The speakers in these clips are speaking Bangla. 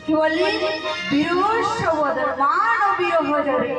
কি বললি বীরস্ববদর মান ও বিরহ জরে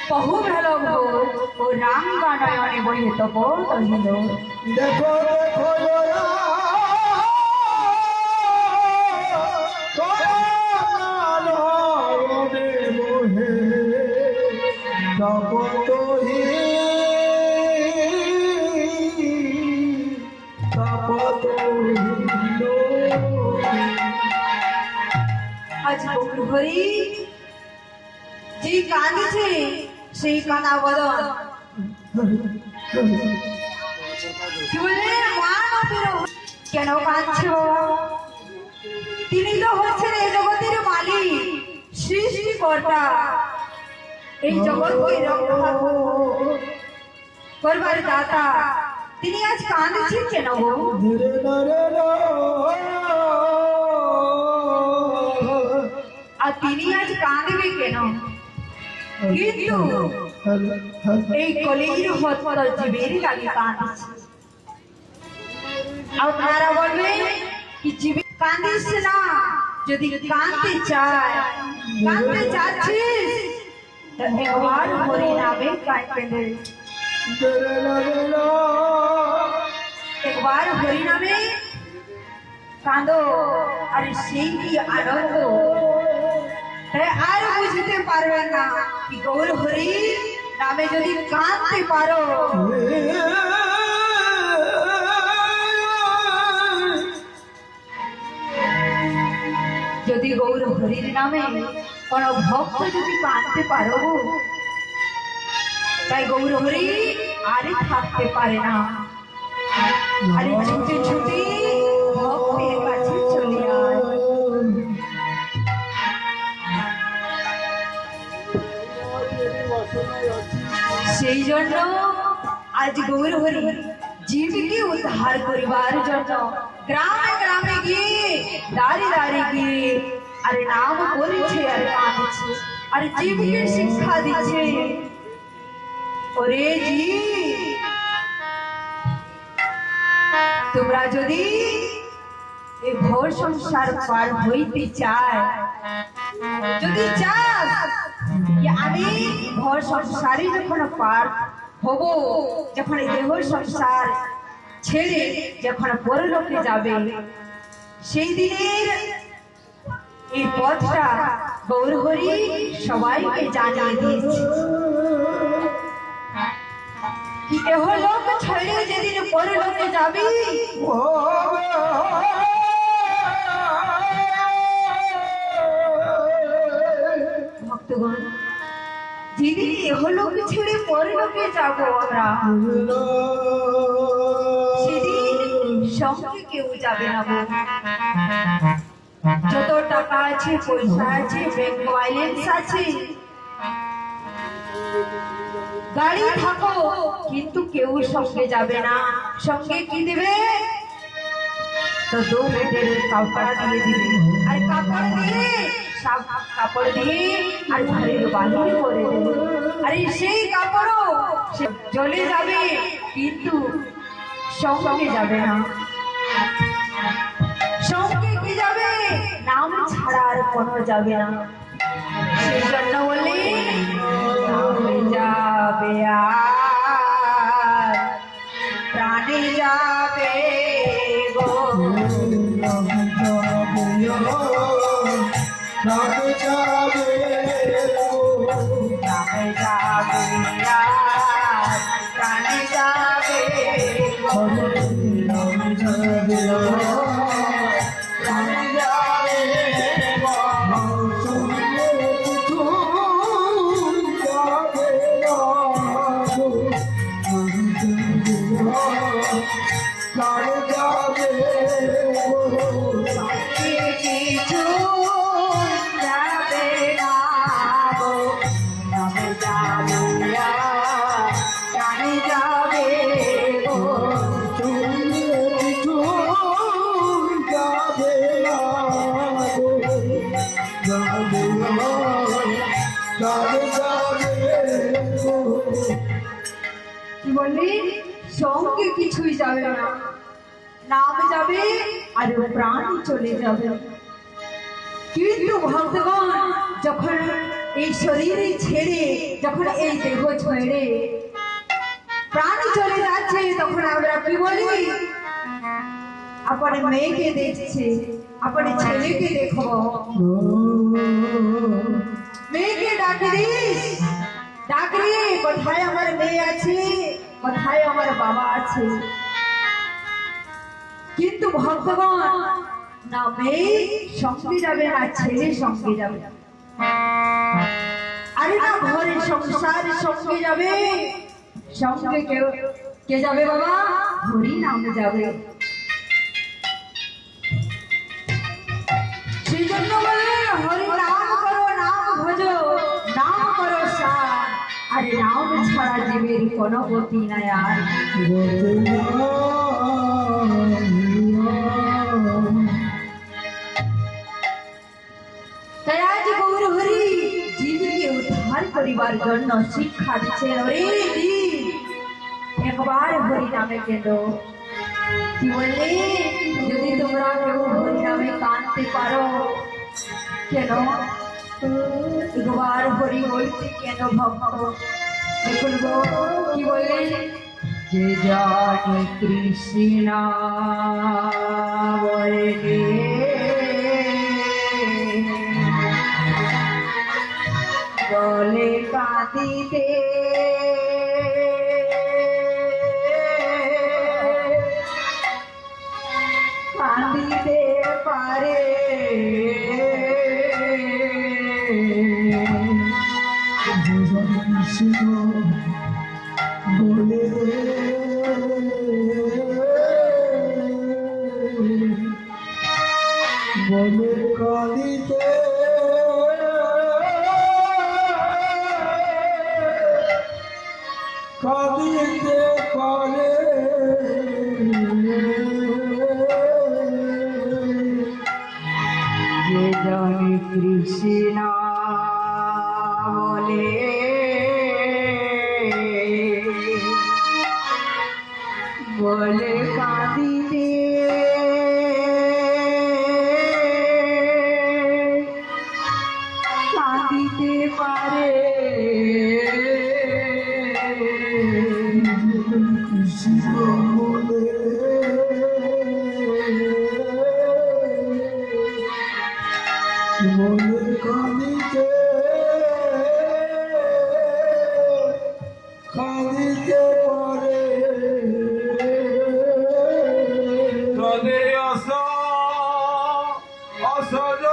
বহু ভেল ভোর ও রাম গানয়নে বহিত তহিল। দেখো দেখো আজ হরি যে কাঁদিছে সেই কানা বদন কি বললে মান ও বিরহ কেন কাঁদছে বাবা? তিনি তো হচ্ছেন এই জগতের মালিক, সৃষ্টিকর্তা, এই জগৎকে রক্ষা করবার দাতা। তিনি আজ কাঁদছেন কেন গো? আর তিনি আজ কাঁদবে কেন? কিন্তু এই কলির হত্য জীবের লাগে কাঁদছে। আপনারা বলবেন কি জীবে কাঁদিস না? যদি কাঁদতে চায়, কাঁদতে চাচ্ছিস, একবার হরি নামে কাঁদবে, একবার হরি নামে কাঁদো, আর সেই কি আনন্দ আর বুঝতে পারবে না। কি গৌর হরি নামে যদি কাঁদতে পারো, যদি গৌর হরির নামে কোন ভক্ত যদি কাঁদতে পারো, তাই গৌর হরি আরে থাকতে পারে না, আরে ছুটে ছুটে ভক্তের কাছে চলে আয়। সেই জন্য আজ গৌর হরি জীবকে উদ্ধার করিবার জন্য গ্রামে গ্রামে গিয়ে দাঁড়িয়ে দাঁড়িয়ে গিয়ে আরে নাম বলছে আর কাঁদছে আর জীবকে শিক্ষা দিচ্ছে। ওরে জীব, তোমরা যদি এই ঘোর সংসার পার হইতে চায়, যদি চাও যে আমি ঘর সংসারে যখন পার হব, যখন দেহ সংসার ছেড়ে যখন পরলোকে যাবে, সেই দিনের এই পথটা গৌর হরি সবাইকে জানিয়ে দিয়েছে। কি দেহ লোক ছেড়ে যেদিন পরলোকে যাবি, ভক্তগণ, যেদিন এহলোক ছেড়ে পরলোকে যাব আমরা, সেদিন সঙ্গে কেউ যাবে না। যত টাকা আছে, পয়সা আছে, ব্যাংক ব্যালেন্স আছে, গাড়ি থাকো, কিন্তু কেউ সঙ্গে যাবে না। সঙ্গে কি দেবে? তো 2 মিটার কাপড় দিয়ে দিবে, আর কাপড় দিয়ে কাপড় দিয়ে আর ঘরের বাহির করে দেবে। আরে সেই কাপড়ও জ্বলে যাবে, কিন্তু সঙ্গে যাবে না। সঙ্গে কি যাবে? নাম ছাড়া আর কোনো যাবে না। সেই জন্য বলি নামে যাবে আর প্রাণে যাবে গো, নামে যাবে নামে যাবে আর প্রাণে যাবে গো, নামে যাবে প্রাণে যাবে গো। কিছু যাবে না গো, নামে যাবে আর প্রাণে যাবে গো, কি বললি? সঙ্গে কিছুই যাবে না, নাম যাবে আর প্রাণ চলে যাবে। কিন্তু ভক্তগণ যখন এই শরীর ছেড়ে, যখন এই দেহ ছেড়ে প্রাণ চলে যাচ্ছে, তখন আমরা কি বলি? আপনার মেয়েকে দেখছে, আপনার ছেলেকে দেখো, মেয়েকে ডাক দিস, ডাক রে, কোথায় আমার মেয়ে আছে, কোথায় আমার বাবা আছে? কিন্তু ভক্তগণ না মেয়ে সঙ্গে যাবে, না ছেলে সঙ্গে যাবে, আরে না ঘরে সংসার সঙ্গে যাবে। সঙ্গে কে যাবে বাবা? হরি নাম যাবে। সেই জন্য বলে হরি নাম করো, নাম ভজো, নাম করো সার, আরে নাম ছাড়া জীবের কোনো গতি নাই আর। তাই আজ গৌর হরি জীবকে উদ্ধার করিবার জন্য শিক্ষা দিচ্ছেন। ওরে জীব, একবার হরি নামে কেন, কি বললে? যদি তোমরা কেউ হরি নামে কাঁদতে পারো, কেন একবার হরি বলতে কেন ভক্ত? দেখুন গো কি বললেন, যে জানে কৃষ্ণ বলে বলে কাঁদিতে কাঁদিতে পারে, বলে বলে কাঁদিতে কাঁদিতে পারে, যে জানে কৃষ্ণ বলে বলে কাঁদিতে কাঁদিতে পারে, কৃষ্ণ বলে বলে কাঁদিতে কাঁদিতে পারে, তাদের আশা অসজ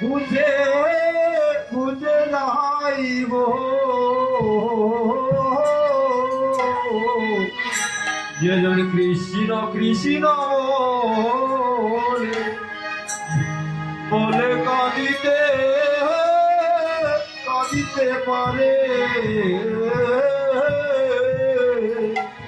বুঝে বুঝে নাইব, যেজন কৃষ্ণ কৃষ্ণ বলে বলে কাঁদিতে কাঁদিতে পারে,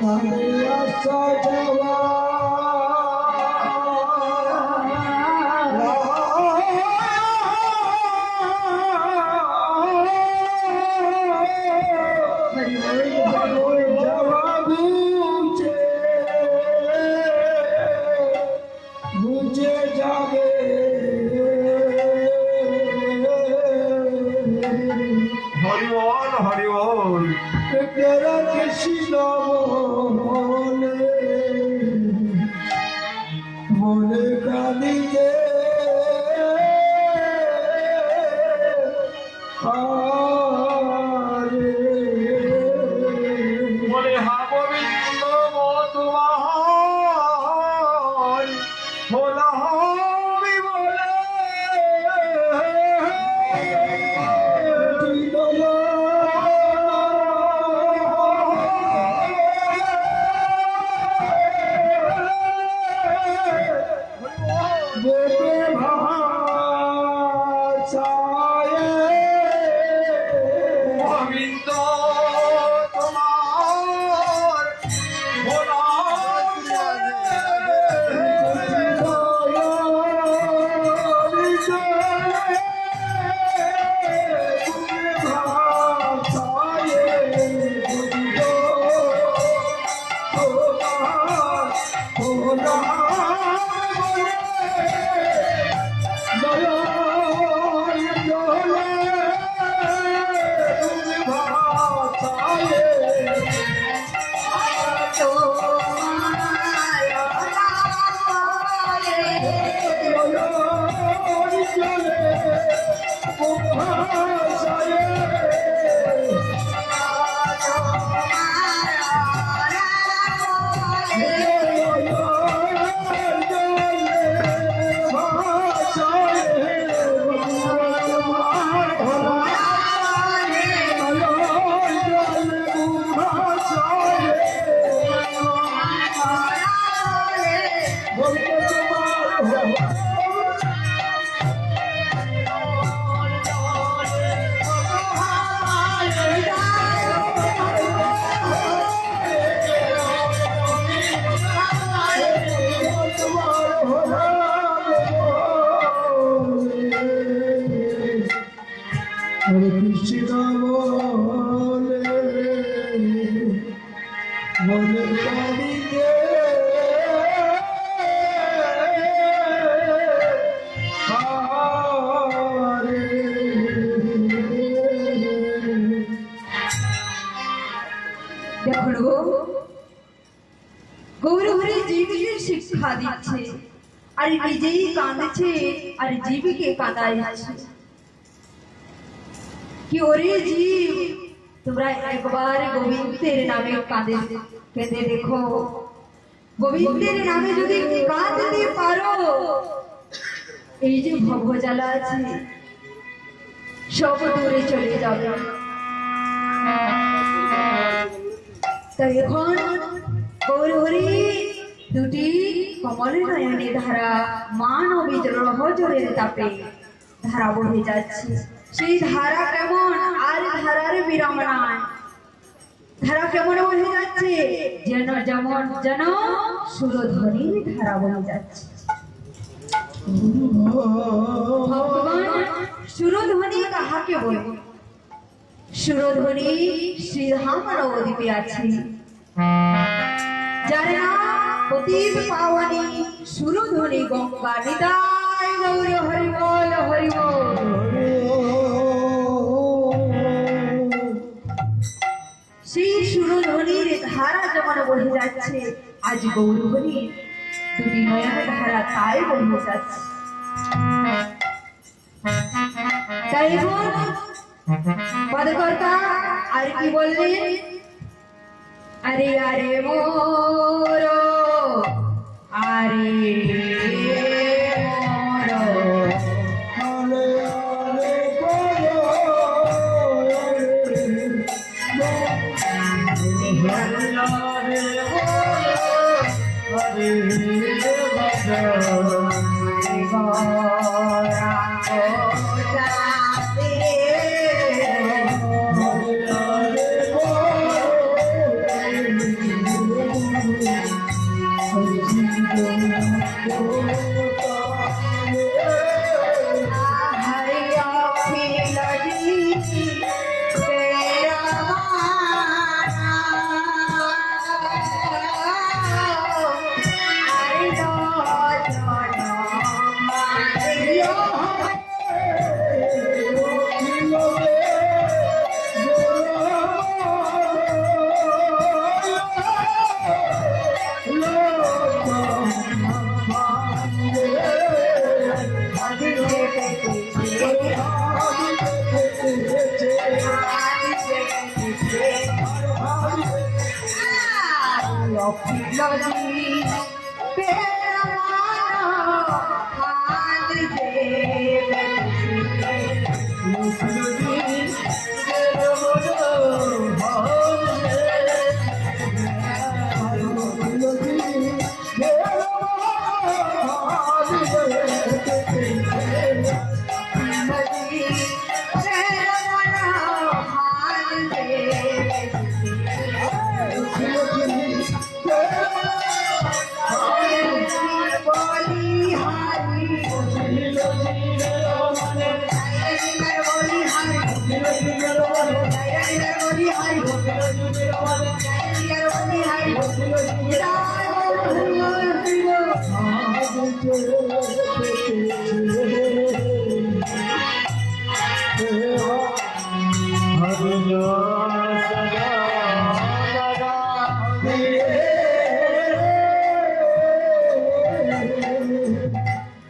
তাদের আশা যাওয়া যাওয়া বুঝে বুঝে যাবে, হরি বল হরি বল। তেরা কৃষ্ণ বলে বলে কাঁদিতে পারে, বলে হা গোবিন্দ তোমার ভোলা হবি বলে, হরে কৃষ্ণ বলে মনে কালিতে দেখো গৌরহরি জীবকে শিক্ষা দিচ্ছে আর নিজেই কাঁদছে আর জীবকে কাঁদাইছে কি ওরে জীব তোমরা একবার গোবিন্দের নামে কেঁদে দেখো গোবিন্দের নামে যদি কাঁদতে পারো এই যে ভবজ্বালা আছে সব দূরে চলে যাবে তাই এখন গৌরহরি দুটি কমল নয়নে ধারা মান ও বিদ্রোহ জোরের তাপে ধারা বহে যাচ্ছে সেই ধারা কেমন আর ধারার বিরাম নাই ধারা কেমন বহে যাচ্ছে যেন সুরধ্বনির ধারা বহে যাচ্ছে ভগবান সুরধ্বনি কাহাকে বলে সুরধ্বনি শ্রীধাম নবদ্বীপে আছে যার নাম পতিত পাবনী সুরধ্বনি গঙ্গা নিতাই গৌর হরি বল হরি বল সেই সুরধ্বনির ধারা যেমন বহে যাচ্ছে আজ গৌরহরি দুটি নয়ন ধারা তাই বহে যাচ্ছে তাই পদকর্তা আর কি বললেন আরে আরে মোর আরে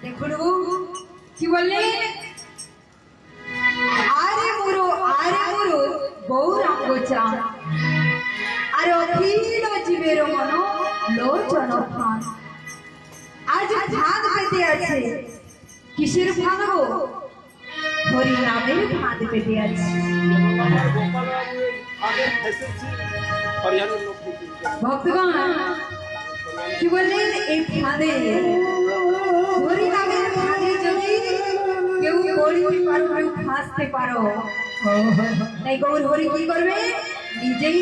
দেখুন কি বললেন আরে মোরো গৌরাঙ্গ চাঁদ আর অখিল জীবের মন লোচন ফাঁদ। আজ ফাঁদ পেতে আছে, কিসের ফাঁদ গো? হরি নামের ফাঁদ পেতে আছে। ভক্তগণ কি বললেন? এই ফাঁদে, হরি নামের ফাঁদে যদি কেউ পড়তে পারো, কেউ ফাঁসতে পারো, তাই গৌর হরি কি করবে? নিজেই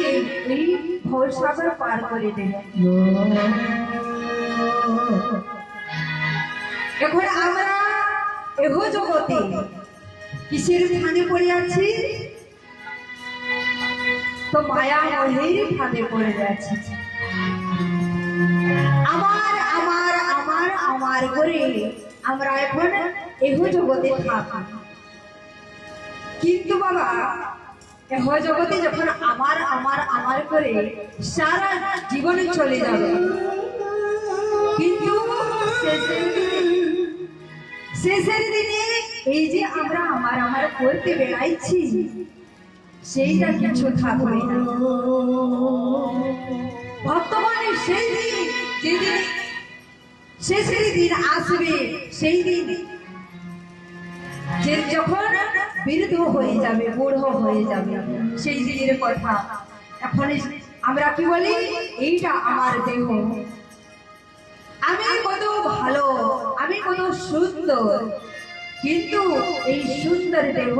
এই ভবসাগর পার করে দেবে। এখন আমরা এহ জগতে কিসের ফাঁদে পড়ে আছি? তো মায়া মোহের ফাঁদে পড়ে যাচ্ছি। আমার আমার আমার আমার করে আমরা এখন এহ জগতে থাকি। কিন্তু বাবা, এহ জগতে যখন আমার আমার আমার করে সারা জীবনে চলে যাবে, কিন্তু শেষের দিনে এই যে আমরা আমার আমার করতে বেড়াইছি, সেইটা কিছু থাকবে না। বর্তমানে সেই দিন, যেদিন শেষের দিন আসবে, সেই দিন যে যখন বৃদ্ধ হয়ে যাবে, বুড়ো হয়ে যাবে, সেই দিনের কথা এখন আমরা কি বলি? এইটা আমার দেহ, আমি কত ভালো, আমি কত সুন্দর, কিন্তু এই সুন্দর দেহ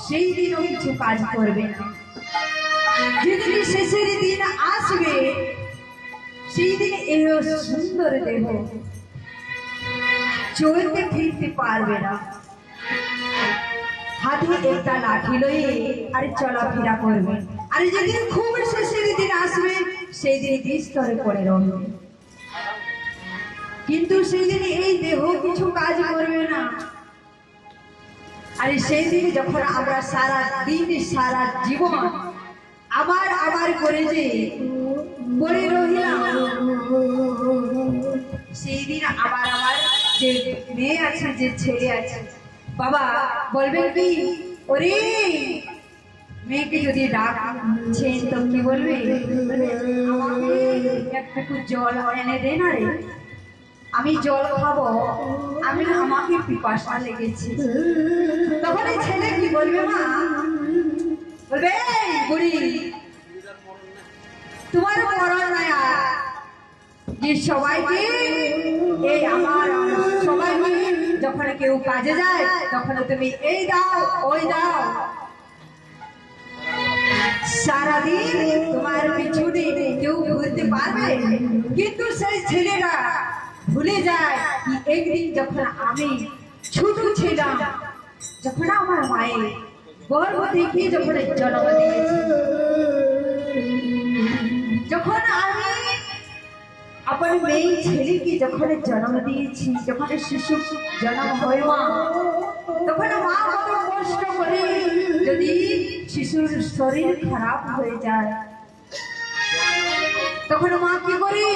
সেই দিনও কিছু কাজ করবে না। যেদিন শেষের দিন আসবে, সেই দিন এই সুন্দর দেহ চলতে ফিরতে পারবে না। হাতে একটা লাঠি লয়ে আর চলাফেরা করবে, আর যেদিন খুব শেষের দিন আসবে, সেই দিন স্তরে পড়ে রবে। কিন্তু সেই দিন এই দেহ কিছু কাজ করবে না। আর সেই দিন যখন আমরা সারা দিন সারা জীবন আবার আবার করে যে পড়ে রহিলাম, সেই দিন আবার আমার যে মেয়ে আছে, যে ছেলে আছে, বাবা বলবেন কি? ওরে মেয়েকে যদি ডাকছেন তো কি বলবে? আমাকে একটু জল এনে দে না রে, আমি জল খাবো, আমাকে পিপাসা লেগেছে। তখন এই ছেলে কি বলবে? মা বলবে, বুড়ি তোমার মরণ নাই, যে সবাইকে এই আমার সবাইকে যখন কেউ কাজে যায়, তখন তুমি এই দাও ওই দাও, সারাদিন তোমার পিছনে কেউ ঘুরতে পারবে। কিন্তু সেই ছেলেরা ভুলে যায় কি একদিন যখন আমি ছোট ছিলাম, যখন আমার মায়ের গর্ভ থেকে যখন জন্ম দিয়েছি, যখন আমি আমার মেয়ে ছেলেকে যখন জন্ম দিয়েছি, যখন শিশু জন্ম হয় মা, তখন মা কত কষ্ট করে। যদি শিশুর শরীর খারাপ হয়ে যায়, তখন মা কি করে?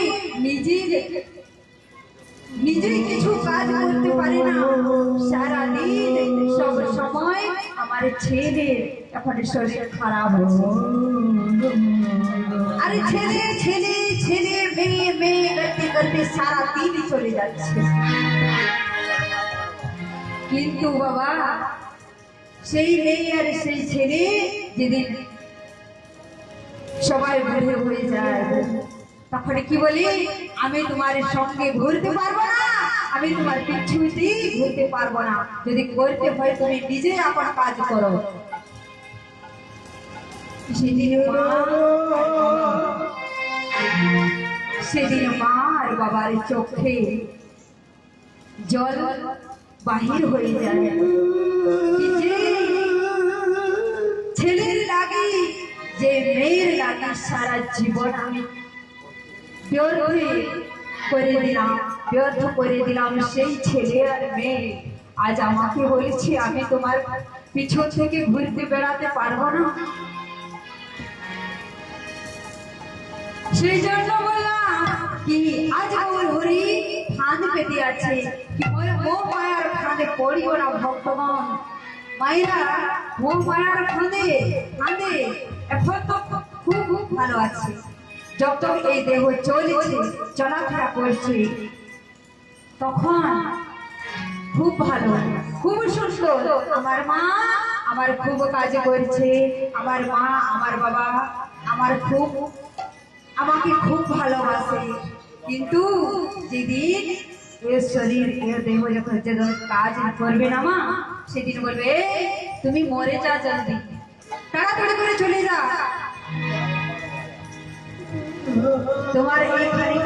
নিজেই কিছু কাজ করতে পারে না, সারাদিন সব সময় আমার ছেলের এখন শরীর খারাপ আছে, আর ছেলে ছেলে ছেলে মেয়ে মেয়ে করতে করতে সারা দিন চলে যাচ্ছে। কিন্তু বাবা, সেই মেয়ে আর সেই ছেলে যেদিন সবাই বুড়ো হয়ে যায়, তখন কি বলি? আমি তোমার সঙ্গে ঘুরতে পারবো না, আমি তোমার পিছুতেই ঘুরতে পারবো না, যদি করতে হয় তুমি নিজে আপনার কাজ করো। সেদিন মা আর বাবার চোখে জল বাহির হয়ে যায়। ছেলের লাগে, যে মেয়ের লাগে সারা জীবন আমি ব্যর্থ করে দিলাম সেই ছেলে আর মেয়ে, আজ আমাকে বলেছি আমি তোমার পিছন থেকে ঘুরতে বেড়াতে পারবো না। সেই জন্য বললাম কি আজ গৌর হরি ফাঁদ পেতে আছে, কি মোহ মায়ার ফাঁদে পড়িও না ভক্তগণ। মায়েরা মোহ মায়ার ফাঁদে এখন তো খুব ভালো আছে, যত এই দেহ চলছে চলাফেরা করছে তখন খুব ভালো, খুব সুন্দর। আমার মা আমার খুব কাজ করছে, আমার মা আমার বাবা আমাকে খুব ভালোবাসে। কিন্তু যেদিন এর শরীর এর দেহ যখন কাজ করবে না মা, সেদিন বলবে তুমি মরে যা, জলদি তাড়াতাড়ি করে চলে যা। তোমার এইখানে